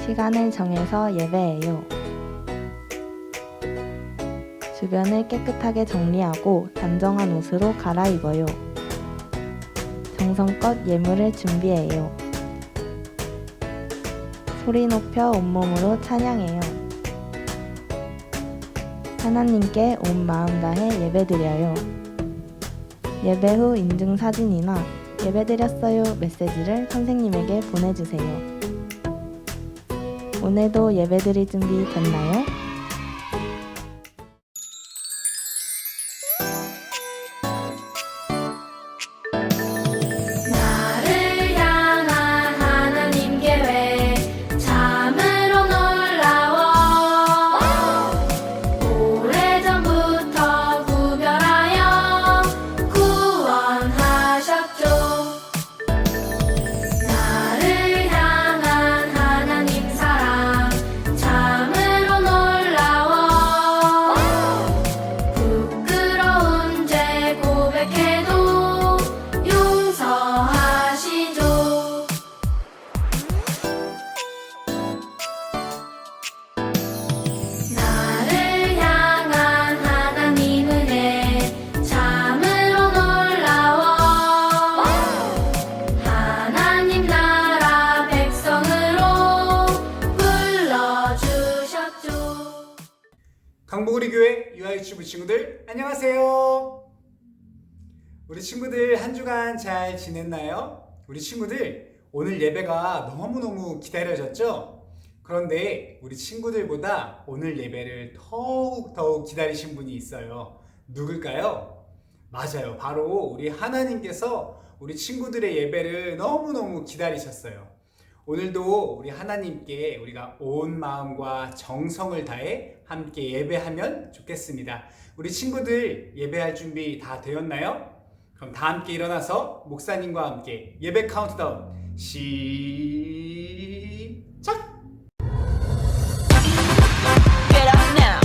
시간을 정해서 예배해요. 주변을 깨끗하게 정리하고 단정한 옷으로 갈아입어요. 정성껏 예물을 준비해요. 소리 높여 온몸으로 찬양해요. 하나님께 온 마음 다해 예배드려요. 예배 후 인증사진이나 예배드렸어요 메시지를 선생님에게 보내주세요. 오늘도 예배드릴 준비 됐나요? 나를 향한 하나님 계획 참으로 놀라워 오래전부터 구별하여 구원하셨죠. 나를 향한 하나님 사랑 참으로 놀라워 부끄러운 죄 고백해도 용서하시죠. 나를 향한 하나님 은혜 참으로 놀라워 하나님 나라 백성으로 불러주셨죠. 강북우리 교회 유아유치부 친구들 안녕하세요. 우리 친구들 한 주간 잘 지냈나요? 우리 친구들 오늘 예배가 너무너무 기다려졌죠? 그런데 우리 친구들보다 오늘 예배를 더욱 기다리신 분이 있어요. 누굴까요? 맞아요. 바로 우리 하나님께서 우리 친구들의 예배를 너무너무 기다리셨어요. 오늘도 우리 하나님께 우리가 온 마음과 정성을 다해 함께 예배하면 좋겠습니다. 우리 친구들 예배할 준비 다 되었나요? 그럼 다 함께 일어나서 목사님과 함께 예배 카운트다운 시작! Get up now.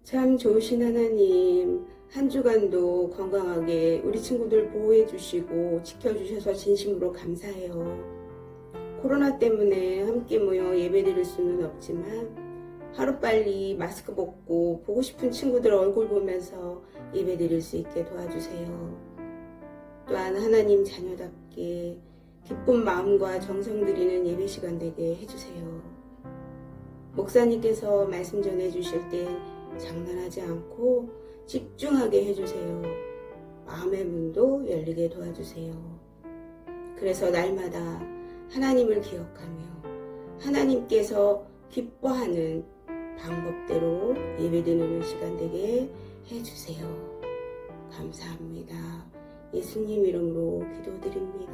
참 좋으신 하나님, 한 주간도 건강하게 우리 친구들 보호해 주시고 지켜주셔서 진심으로 감사해요. 코로나 때문에 함께 모여 예배 드릴 수는 없지만 하루빨리 마스크 벗고 보고 싶은 친구들 얼굴 보면서 예배 드릴 수 있게 도와주세요. 또한 하나님 자녀답게 기쁜 마음과 정성 드리는 예배 시간 되게 해주세요. 목사님께서 말씀 전해주실 때 장난하지 않고 집중하게 해주세요. 마음의 문도 열리게 도와주세요. 그래서 날마다 하나님을 기억하며 하나님께서 기뻐하는 방법대로 예배드리는 시간 되게 해주세요. 감사합니다. 예수님 이름으로 기도드립니다.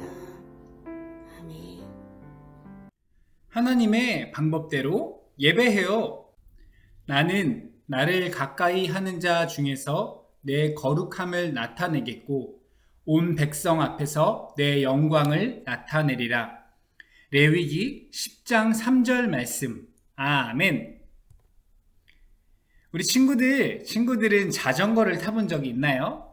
아멘. 하나님의 방법대로 예배해요. 나는 나를 가까이 하는 자 중에서 내 거룩함을 나타내겠고 온 백성 앞에서 내 영광을 나타내리라. 레위기 10장 3절 말씀. 아멘. 우리 친구들은 자전거를 타본 적이 있나요?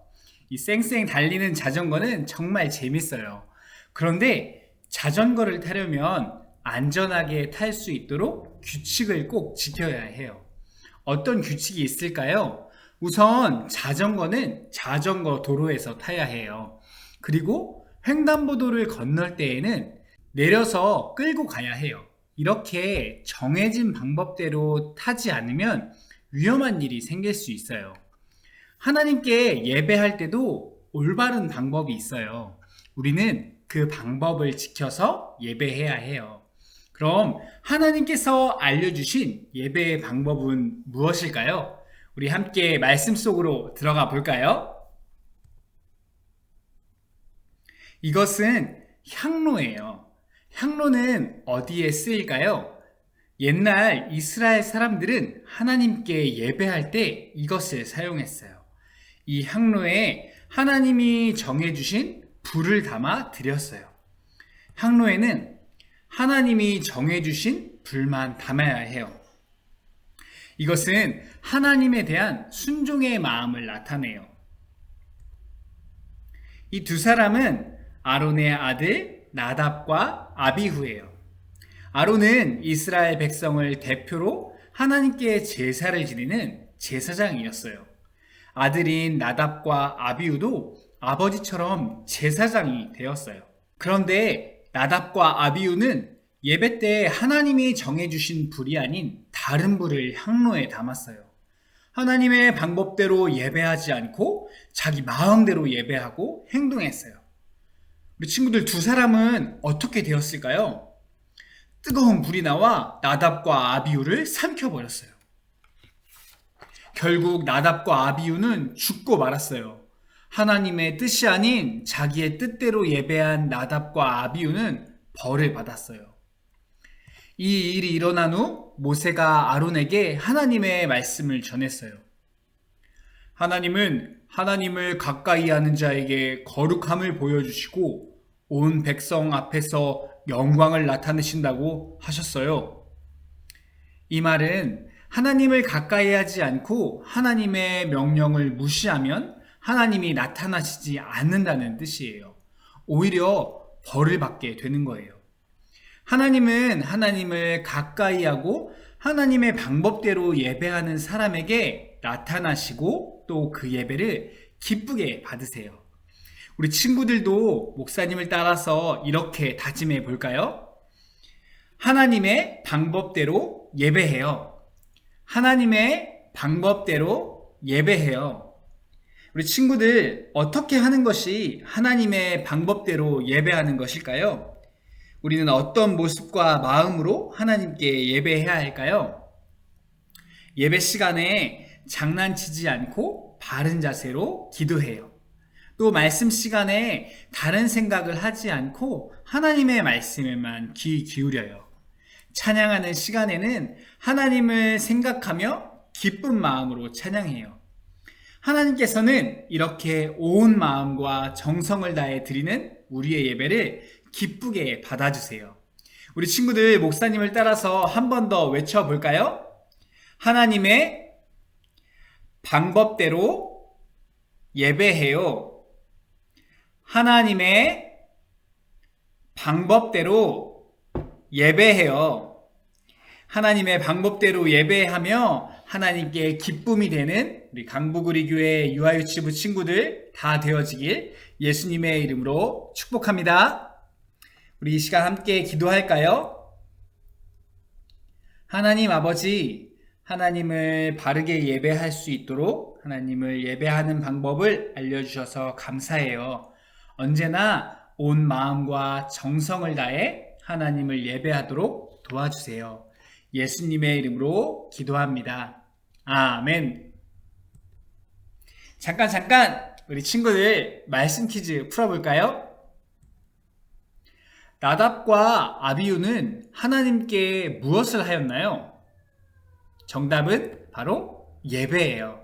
이 쌩쌩 달리는 자전거는 정말 재밌어요. 그런데 자전거를 타려면 안전하게 탈 수 있도록 규칙을 꼭 지켜야 해요. 어떤 규칙이 있을까요? 우선 자전거는 자전거 도로에서 타야 해요. 그리고 횡단보도를 건널 때에는 내려서 끌고 가야 해요. 이렇게 정해진 방법대로 타지 않으면 위험한 일이 생길 수 있어요. 하나님께 예배할 때도 올바른 방법이 있어요. 우리는 그 방법을 지켜서 예배해야 해요. 그럼 하나님께서 알려주신 예배의 방법은 무엇일까요? 우리 함께 말씀 속으로 들어가 볼까요? 이것은 향로예요. 향로는 어디에 쓰일까요? 옛날 이스라엘 사람들은 하나님께 예배할 때 이것을 사용했어요. 이 향로에 하나님이 정해주신 불을 담아 드렸어요. 향로에는 하나님이 정해주신 불만 담아야 해요. 이것은 하나님에 대한 순종의 마음을 나타내요. 이 두 사람은 아론의 아들 나답과 아비후예요. 아론은 이스라엘 백성을 대표로 하나님께 제사를 지내는 제사장이었어요. 아들인 나답과 아비후도 아버지처럼 제사장이 되었어요. 그런데 나답과 아비후는 예배 때 하나님이 정해주신 불이 아닌 다른 불을 향로에 담았어요. 하나님의 방법대로 예배하지 않고 자기 마음대로 예배하고 행동했어요. 우리 친구들 두 사람은 어떻게 되었을까요? 뜨거운 불이 나와 나답과 아비후를 삼켜버렸어요. 결국 나답과 아비후는 죽고 말았어요. 하나님의 뜻이 아닌 자기의 뜻대로 예배한 나답과 아비후는 벌을 받았어요. 이 일이 일어난 후 모세가 아론에게 하나님의 말씀을 전했어요. 하나님은 하나님을 가까이 하는 자에게 거룩함을 보여주시고 온 백성 앞에서 영광을 나타내신다고 하셨어요. 이 말은 하나님을 가까이 하지 않고 하나님의 명령을 무시하면 하나님이 나타나시지 않는다는 뜻이에요. 오히려 벌을 받게 되는 거예요. 하나님은 하나님을 가까이 하고 하나님의 방법대로 예배하는 사람에게 나타나시고 또 그 예배를 기쁘게 받으세요. 우리 친구들도 목사님을 따라서 이렇게 다짐해 볼까요? 하나님의 방법대로 예배해요. 하나님의 방법대로 예배해요. 우리 친구들, 어떻게 하는 것이 하나님의 방법대로 예배하는 것일까요? 우리는 어떤 모습과 마음으로 하나님께 예배해야 할까요? 예배 시간에 장난치지 않고 바른 자세로 기도해요. 또 말씀 시간에 다른 생각을 하지 않고 하나님의 말씀에만 귀 기울여요. 찬양하는 시간에는 하나님을 생각하며 기쁜 마음으로 찬양해요. 하나님께서는 이렇게 온 마음과 정성을 다해 드리는 우리의 예배를 기쁘게 받아주세요. 우리 친구들 목사님을 따라서 한 번 더 외쳐볼까요? 하나님의 방법대로 예배해요. 하나님의 방법대로 예배해요. 하나님의 방법대로 예배하며 하나님께 기쁨이 되는 우리 강북우리 교회 유아유치부 친구들 다 되어지길 예수님의 이름으로 축복합니다. 우리 이 시간 함께 기도할까요? 하나님 아버지, 하나님을 바르게 예배할 수 있도록 하나님을 예배하는 방법을 알려주셔서 감사해요. 언제나 온 마음과 정성을 다해 하나님을 예배하도록 도와주세요. 예수님의 이름으로 기도합니다. 아멘. 잠깐 우리 친구들 말씀 퀴즈 풀어볼까요? 나답과 아비후는 하나님께 무엇을 하였나요? 정답은 바로 예배예요.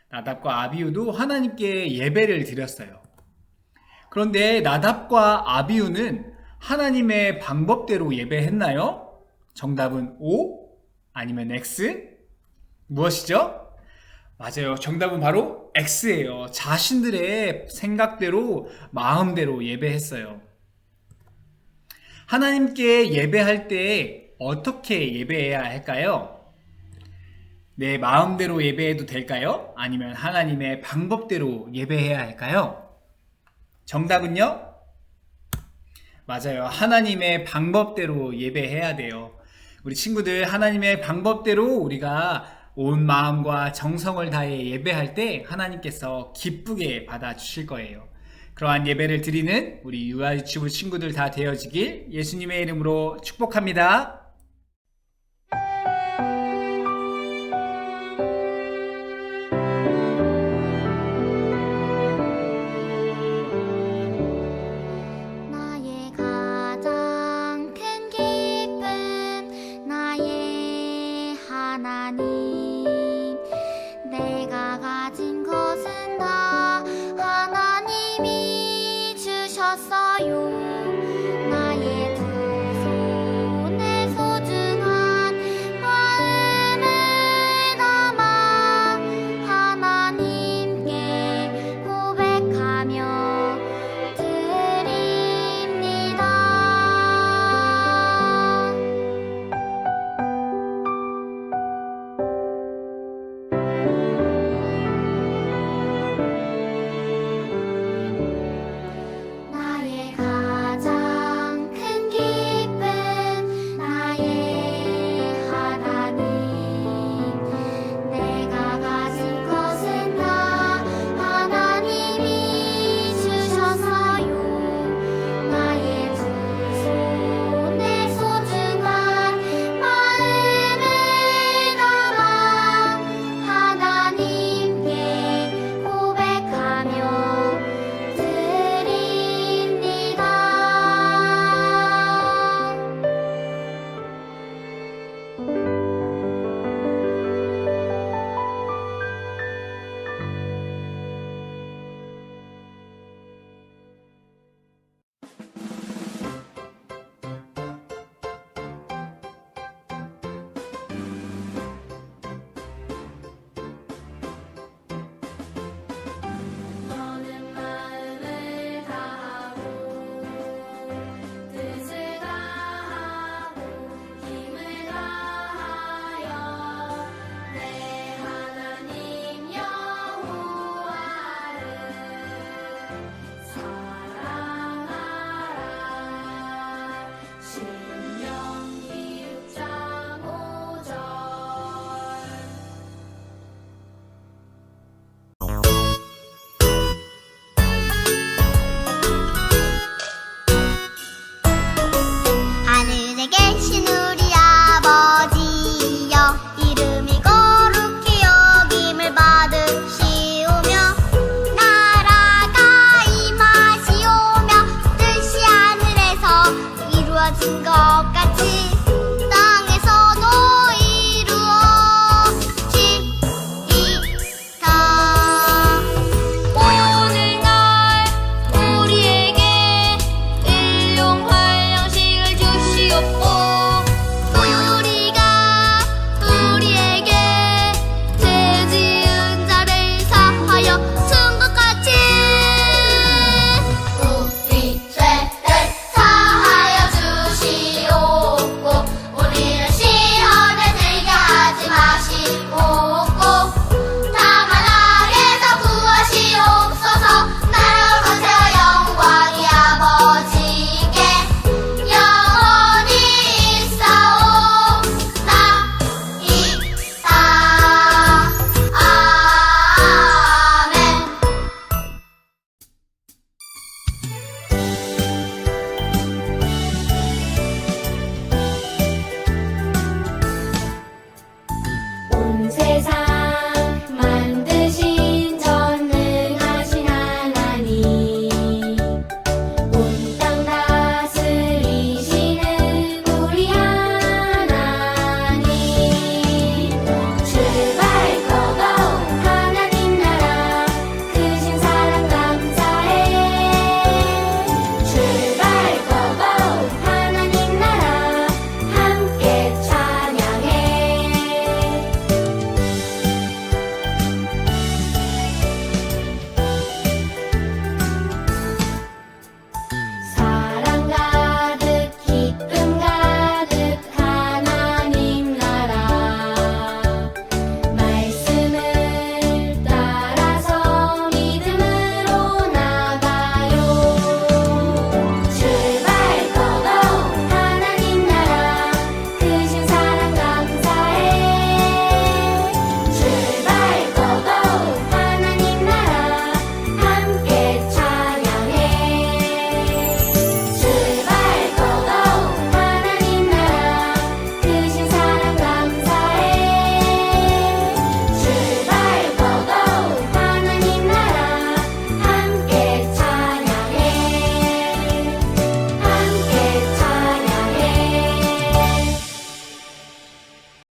나답과 아비후도 하나님께 예배를 드렸어요. 그런데 나답과 아비후는 하나님의 방법대로 예배했나요? 정답은 O 아니면 X? 무엇이죠? 맞아요. 정답은 바로 X예요. 자신들의 생각대로 마음대로 예배했어요. 하나님께 예배할 때 어떻게 예배해야 할까요? 내 마음대로 예배해도 될까요? 아니면 하나님의 방법대로 예배해야 할까요? 정답은요? 맞아요. 하나님의 방법대로 예배해야 돼요. 우리 친구들 하나님의 방법대로 우리가 온 마음과 정성을 다해 예배할 때 하나님께서 기쁘게 받아주실 거예요. 그러한 예배를 드리는 우리 유아유치부 친구들 다 되어지길 예수님의 이름으로 축복합니다.